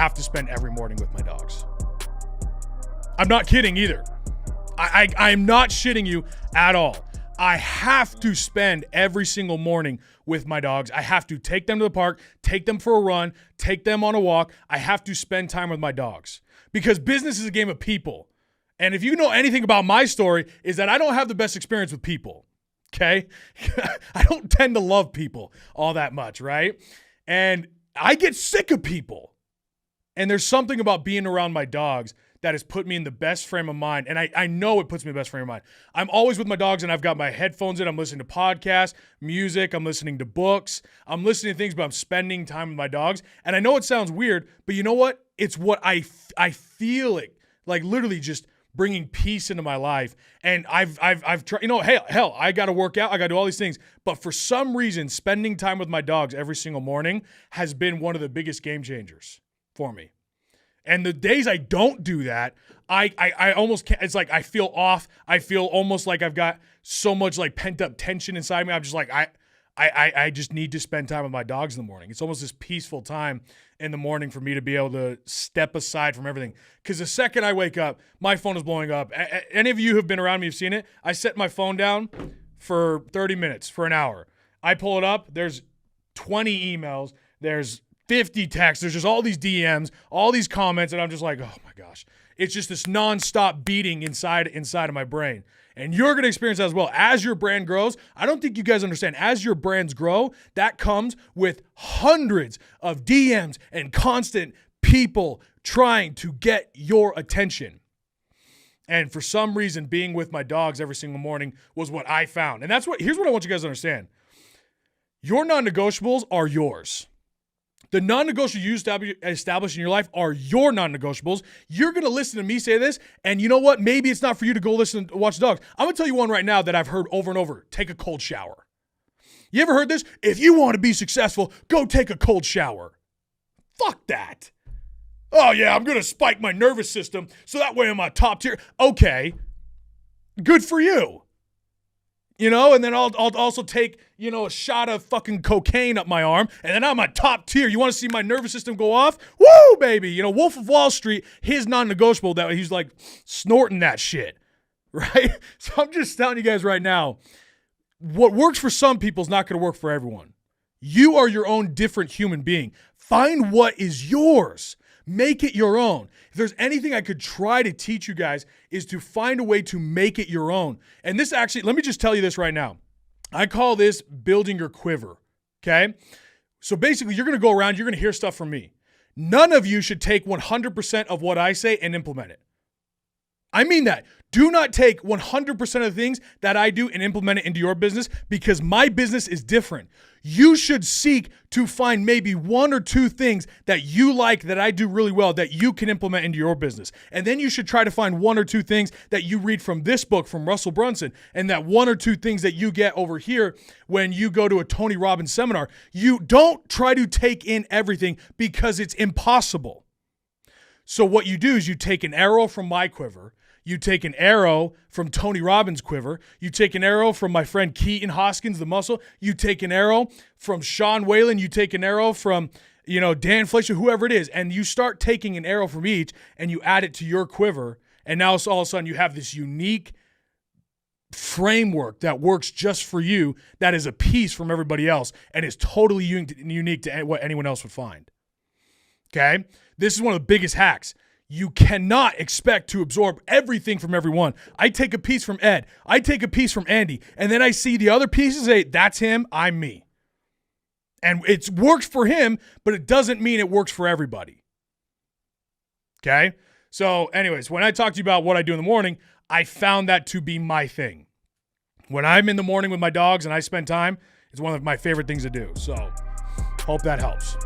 have to spend every morning with my dogs. I'm not kidding either. I'm not shitting you at all. I have to spend every single morning with my dogs. I have to take them to the park, take them for a run, take them on a walk. I have to spend time with my dogs because business is a game of people. And if you know anything about my story, is that I don't have the best experience with people, okay? I don't tend to love people all that much, right? And I get sick of people. And there's something about being around my dogs that has put me in the best frame of mind. And I know it puts me in the best frame of mind. I'm always with my dogs and I've got my headphones in. I'm listening to podcasts, music. I'm listening to books. I'm listening to things, but I'm spending time with my dogs. And I know it sounds weird, but you know what? It's what I feel it, like literally just bringing peace into my life. And I've tried, hell, I got to work out. I got to do all these things. But for some reason, spending time with my dogs every single morning has been one of the biggest game changers for me. And the days I don't do that, I almost can't. It's like I feel off. I feel almost like I've got so much like pent up tension inside me. I'm just like, I just need to spend time with my dogs in the morning. It's almost this peaceful time in the morning for me to be able to step aside from everything. Because the second I wake up, my phone is blowing up. Any of you who've been around me have seen it. I set my phone down for 30 minutes, for an hour. I pull it up. There's 20 emails. There's 50 texts. There's just all these DMs, all these comments, and I'm just like, oh my gosh. It's just this nonstop beating inside of my brain. And you're going to experience that as well. As your brand grows, I don't think you guys understand, as your brands grow, that comes with hundreds of DMs and constant people trying to get your attention. And for some reason, being with my dogs every single morning was what I found. And here's what I want you guys to understand. Your non-negotiables are yours. The non-negotiables you establish in your life are your non-negotiables. You're going to listen to me say this, and you know what? Maybe it's not for you to go watch dogs. I'm going to tell you one right now that I've heard over and over. Take a cold shower. You ever heard this? If you want to be successful, go take a cold shower. Fuck that. Oh, yeah, I'm going to spike my nervous system so that way I'm on top tier. Okay, good for you. And then I'll also take, a shot of fucking cocaine up my arm, and then I'm on top tier. You want to see my nervous system go off? Woo, baby. Wolf of Wall Street, his non-negotiable, that he's like snorting that shit, right? So I'm just telling you guys right now, what works for some people is not going to work for everyone. You are your own different human being. Find what is yours. Make it your own. If there's anything I could try to teach you guys is to find a way to make it your own. And this actually, let me just tell you this right now. I call this building your quiver, okay? So basically, you're going to go around, you're going to hear stuff from me. None of you should take 100% of what I say and implement it. I mean that. Do not take 100% of the things that I do and implement it into your business because my business is different. You should seek to find maybe one or two things that you like that I do really well that you can implement into your business. And then you should try to find one or two things that you read from this book from Russell Brunson and that one or two things that you get over here when you go to a Tony Robbins seminar. You don't try to take in everything because it's impossible. So what you do is you take an arrow from my quiver. You take an arrow from Tony Robbins' quiver. You take an arrow from my friend Keaton Hoskins, the muscle. You take an arrow from Sean Whalen. You take an arrow from, Dan Fleischer, whoever it is. And you start taking an arrow from each and you add it to your quiver. And now all of a sudden you have this unique framework that works just for you that is a piece from everybody else and is totally unique to what anyone else would find. Okay? This is one of the biggest hacks. You cannot expect to absorb everything from everyone. I take a piece from Ed. I take a piece from Andy. And then I see the other pieces, say, that's him, I'm me. And it works for him, but it doesn't mean it works for everybody. Okay? So anyways, when I talk to you about what I do in the morning, I found that to be my thing. When I'm in the morning with my dogs and I spend time, it's one of my favorite things to do. So hope that helps.